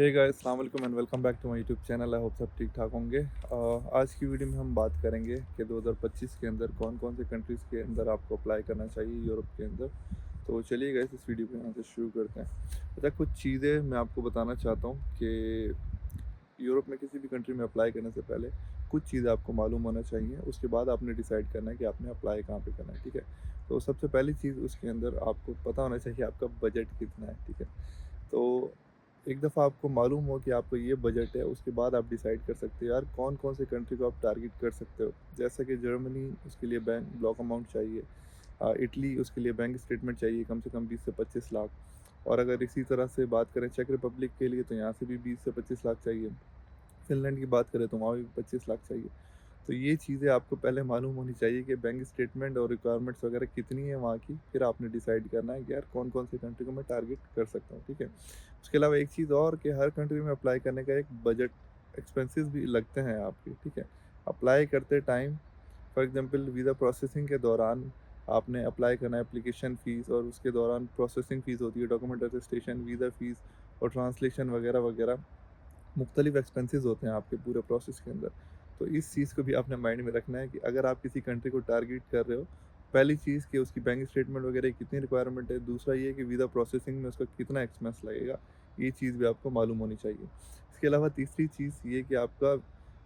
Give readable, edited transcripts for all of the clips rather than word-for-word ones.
हे guys, अस्सलाम वालेकुम and welcome back to my YouTube channel. I hope सब ठीक ठाक होंगे। आज की वीडियो में हम बात करेंगे कि 2025 के अंदर कौन कौन से कंट्रीज़ के अंदर आपको अप्लाई करना चाहिए यूरोप के अंदर। तो चलिए गाइस, इस वीडियो को यहाँ से शुरू करते हैं। अच्छा, कुछ चीज़ें मैं आपको बताना चाहता हूँ कि यूरोप में किसी भी कंट्री में अप्लाई करने से पहले कुछ चीज़ें आपको मालूम होना चाहिए। उसके बाद आपने डिसाइड करना है कि आपने अप्लाई कहाँ पे करना है, ठीक है। तो सबसे पहली चीज़ उसके अंदर आपको पता होना चाहिए आपका बजट कितना है, ठीक है। तो एक दफ़ा आपको मालूम हो कि आपका ये बजट है, उसके बाद आप डिसाइड कर सकते हो यार कौन-कौन से कंट्री को आप टारगेट कर सकते हो। जैसे कि जर्मनी, उसके लिए बैंक ब्लॉक अमाउंट चाहिए। इटली, उसके लिए बैंक स्टेटमेंट चाहिए कम से कम 20 से 25 लाख। और अगर इसी तरह से बात करें चेक रिपब्लिक के लिए, तो यहाँ से भी 20 से 25 लाख चाहिए। फ़िनलैंड की बात करें तो वहाँ भी 25 लाख चाहिए। तो ये चीज़ें आपको पहले मालूम होनी चाहिए कि बैंक स्टेटमेंट और रिक्वायरमेंट्स वगैरह कितनी है वहाँ की, फिर आपने डिसाइड करना है कि यार कौन-कौन से कंट्री को मैं टारगेट कर सकता हूँ, ठीक है। उसके अलावा एक चीज़ और कि हर कंट्री में अप्लाई करने का एक बजट एक्सपेंसेस भी लगते हैं आपके, ठीक है। अप्लाई करते time for example visa processing के दौरान आपने अप्लाई करना है, एप्लीकेशन फ़ीस और उसके दौरान प्रोसेसिंग फ़ीस होती है, डॉक्यूमेंट अटेस्टेशन, वीज़ा फ़ीस और ट्रांसलेशन वगैरह-वगैरह। मुख्तलिफ एक्सपेंसेस होते हैं आपके पूरे प्रोसेस के अंदर। तो इस चीज़ को भी आपने माइंड में रखना है कि अगर आप किसी कंट्री को टारगेट कर रहे हो, पहली चीज़ कि उसकी बैंक स्टेटमेंट वगैरह की कितनी रिक्वायरमेंट है, दूसरा ये कि वीज़ा प्रोसेसिंग में उसका कितना एक्सपेंस लगेगा, ये चीज़ भी आपको मालूम होनी चाहिए। इसके अलावा तीसरी चीज़ ये कि आपका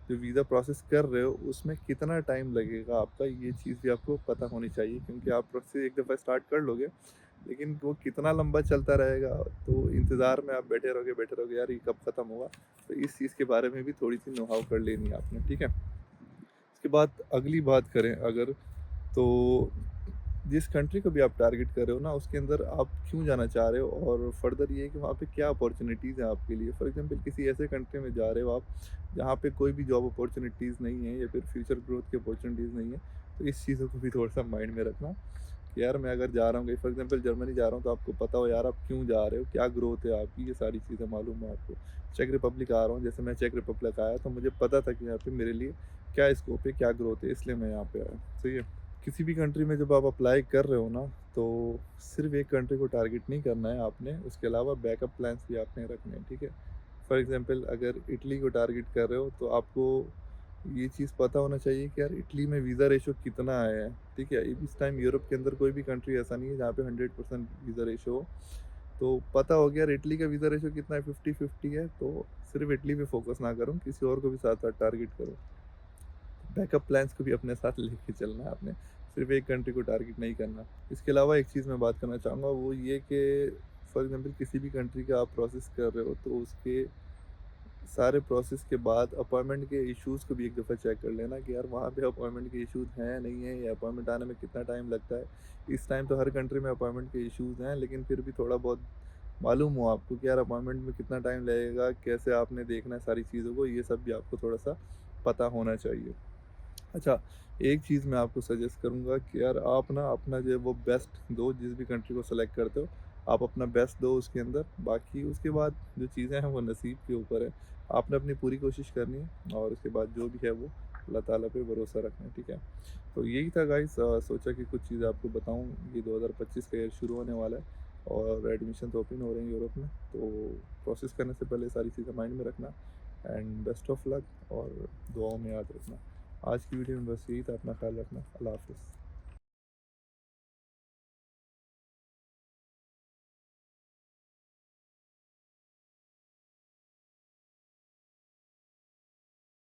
जो वीज़ा प्रोसेस कर रहे हो, उसमें कितना टाइम लगेगा आपका, ये चीज़ भी आपको पता होनी चाहिए क्योंकि आप प्रोसेस एक दफ़ा स्टार्ट कर लोगे, लेकिन वो कितना लंबा चलता रहेगा, तो इंतज़ार में आप बैठे रहोगे यार ये कब ख़त्म होगा। तो इस चीज़ के बारे में भी थोड़ी-सी नो हाउ कर लेनी है आपने, ठीक है? उसके बाद अगली बात करें अगर, तो जिस कंट्री को भी आप टारगेट कर रहे हो ना, उसके अंदर आप क्यों जाना चाह रहे हो और फर्दर ये है कि वहाँ पे क्या अपॉर्च्युनिटीज़ हैं आपके लिए। फॉर एग्ज़ाम्पल किसी ऐसे कंट्री में जा रहे हो आप, जहाँ पे कोई भी जॉब अपॉर्च्युनिटीज़ नहीं है या फिर फ्यूचर ग्रोथ की अपॉर्च्युनिटीज़ नहीं है, तो इस चीज़ों को भी थोड़ा-सा माइंड में रखना कि यार मैं अगर जा रहा हूँ कहीं फॉर एग्ज़ाम्पल जर्मनी जा रहा हूँ, तो आपको पता हो यार आप क्यों जा रहे हो, क्या ग्रोथ है आपकी, ये सारी चीज़ें मालूम हो आपको। चेक रिपब्लिक आ रहा हूँ, जैसे मैं चेक रिपब्लिक आया तो मुझे पता था कि यहाँ पे मेरे लिए क्या स्कोप है, क्या ग्रोथ है, इसलिए मैं यहाँ पे आया। सही है? किसी भी कंट्री में जब आप अप्लाई कर रहे हो ना, तो सिर्फ़ एक कंट्री को टारगेट नहीं करना है आपने, उसके अलावा बैकअप प्लान्स भी आपने रखने हैं, ठीक है? फॉर एग्ज़ाम्पल अगर इटली को टारगेट कर रहे हो, तो आपको ये चीज़ पता होना चाहिए कि यार इटली में वीज़ा रेशो कितना है, ठीक है? इस टाइम यूरोप के अंदर कोई भी कंट्री ऐसा नहीं है जहाँ पे 100% वीज़ा रेशो हो। तो पता हो गया यार इटली का वीज़ा रेशो कितना है, 50-50 है, तो सिर्फ़ इटली पे फ़ोकस ना करो, किसी और को भी साथ-साथ टारगेट करो। बैकअप प्लान्स को भी अपने साथ लेके चलना है आपने, सिर्फ़ एक कंट्री को टारगेट नहीं करना। इसके अलावा एक चीज़ मैं बात करना चाहूँगा वो ये कि फॉर एग्ज़ाम्पल किसी भी कंट्री का आप प्रोसेस कर रहे हो तो उसके सारे प्रोसेस के बाद अपॉइंटमेंट के इश्यूज़ को भी एक दफ़ा चेक कर लेना कि यार वहाँ पे अपॉइंटमेंट के इश्यूज़ हैं, नहीं है या अपॉइंटमेंट आने में कितना टाइम लगता है। इस टाइम तो हर कंट्री में अपॉइंटमेंट के इश्यूज़ हैं, लेकिन फिर भी थोड़ा बहुत मालूम हो आपको कि यार अपॉइंटमेंट में कितना टाइम लगेगा, कैसे आपने देखना है सारी चीज़ों को, ये सब भी आपको थोड़ा-सा पता होना चाहिए। अच्छा, एक चीज़ मैं आपको सजेस्ट करूँगा कि यार आप ना अपना जो है वो बेस्ट दो, जिस भी कंट्री को सेलेक्ट करते हो, आप अपना बेस्ट दो उसके अंदर, बाकी उसके बाद जो चीज़ें हैं वो नसीब के ऊपर है। आपने अपनी पूरी कोशिश करनी है और उसके बाद जो भी है वो अल्लाह ताला पे भरोसा रखना है, ठीक है? तो यही था गाइस, सोचा कि कुछ चीज़ें आपको बताऊँ, ये 2025 का ईयर शुरू होने वाला है और एडमिशन तो ओपन हो रहे हैं यूरोप में, तो प्रोसेस करने से पहले सारी चीज़ें माइंड में रखना एंड बेस्ट ऑफ लक और दुआओं में याद रखना। आज की वीडियो में बस यही था, अपना ख्याल रखना। अल्लाह हाफ़िज़।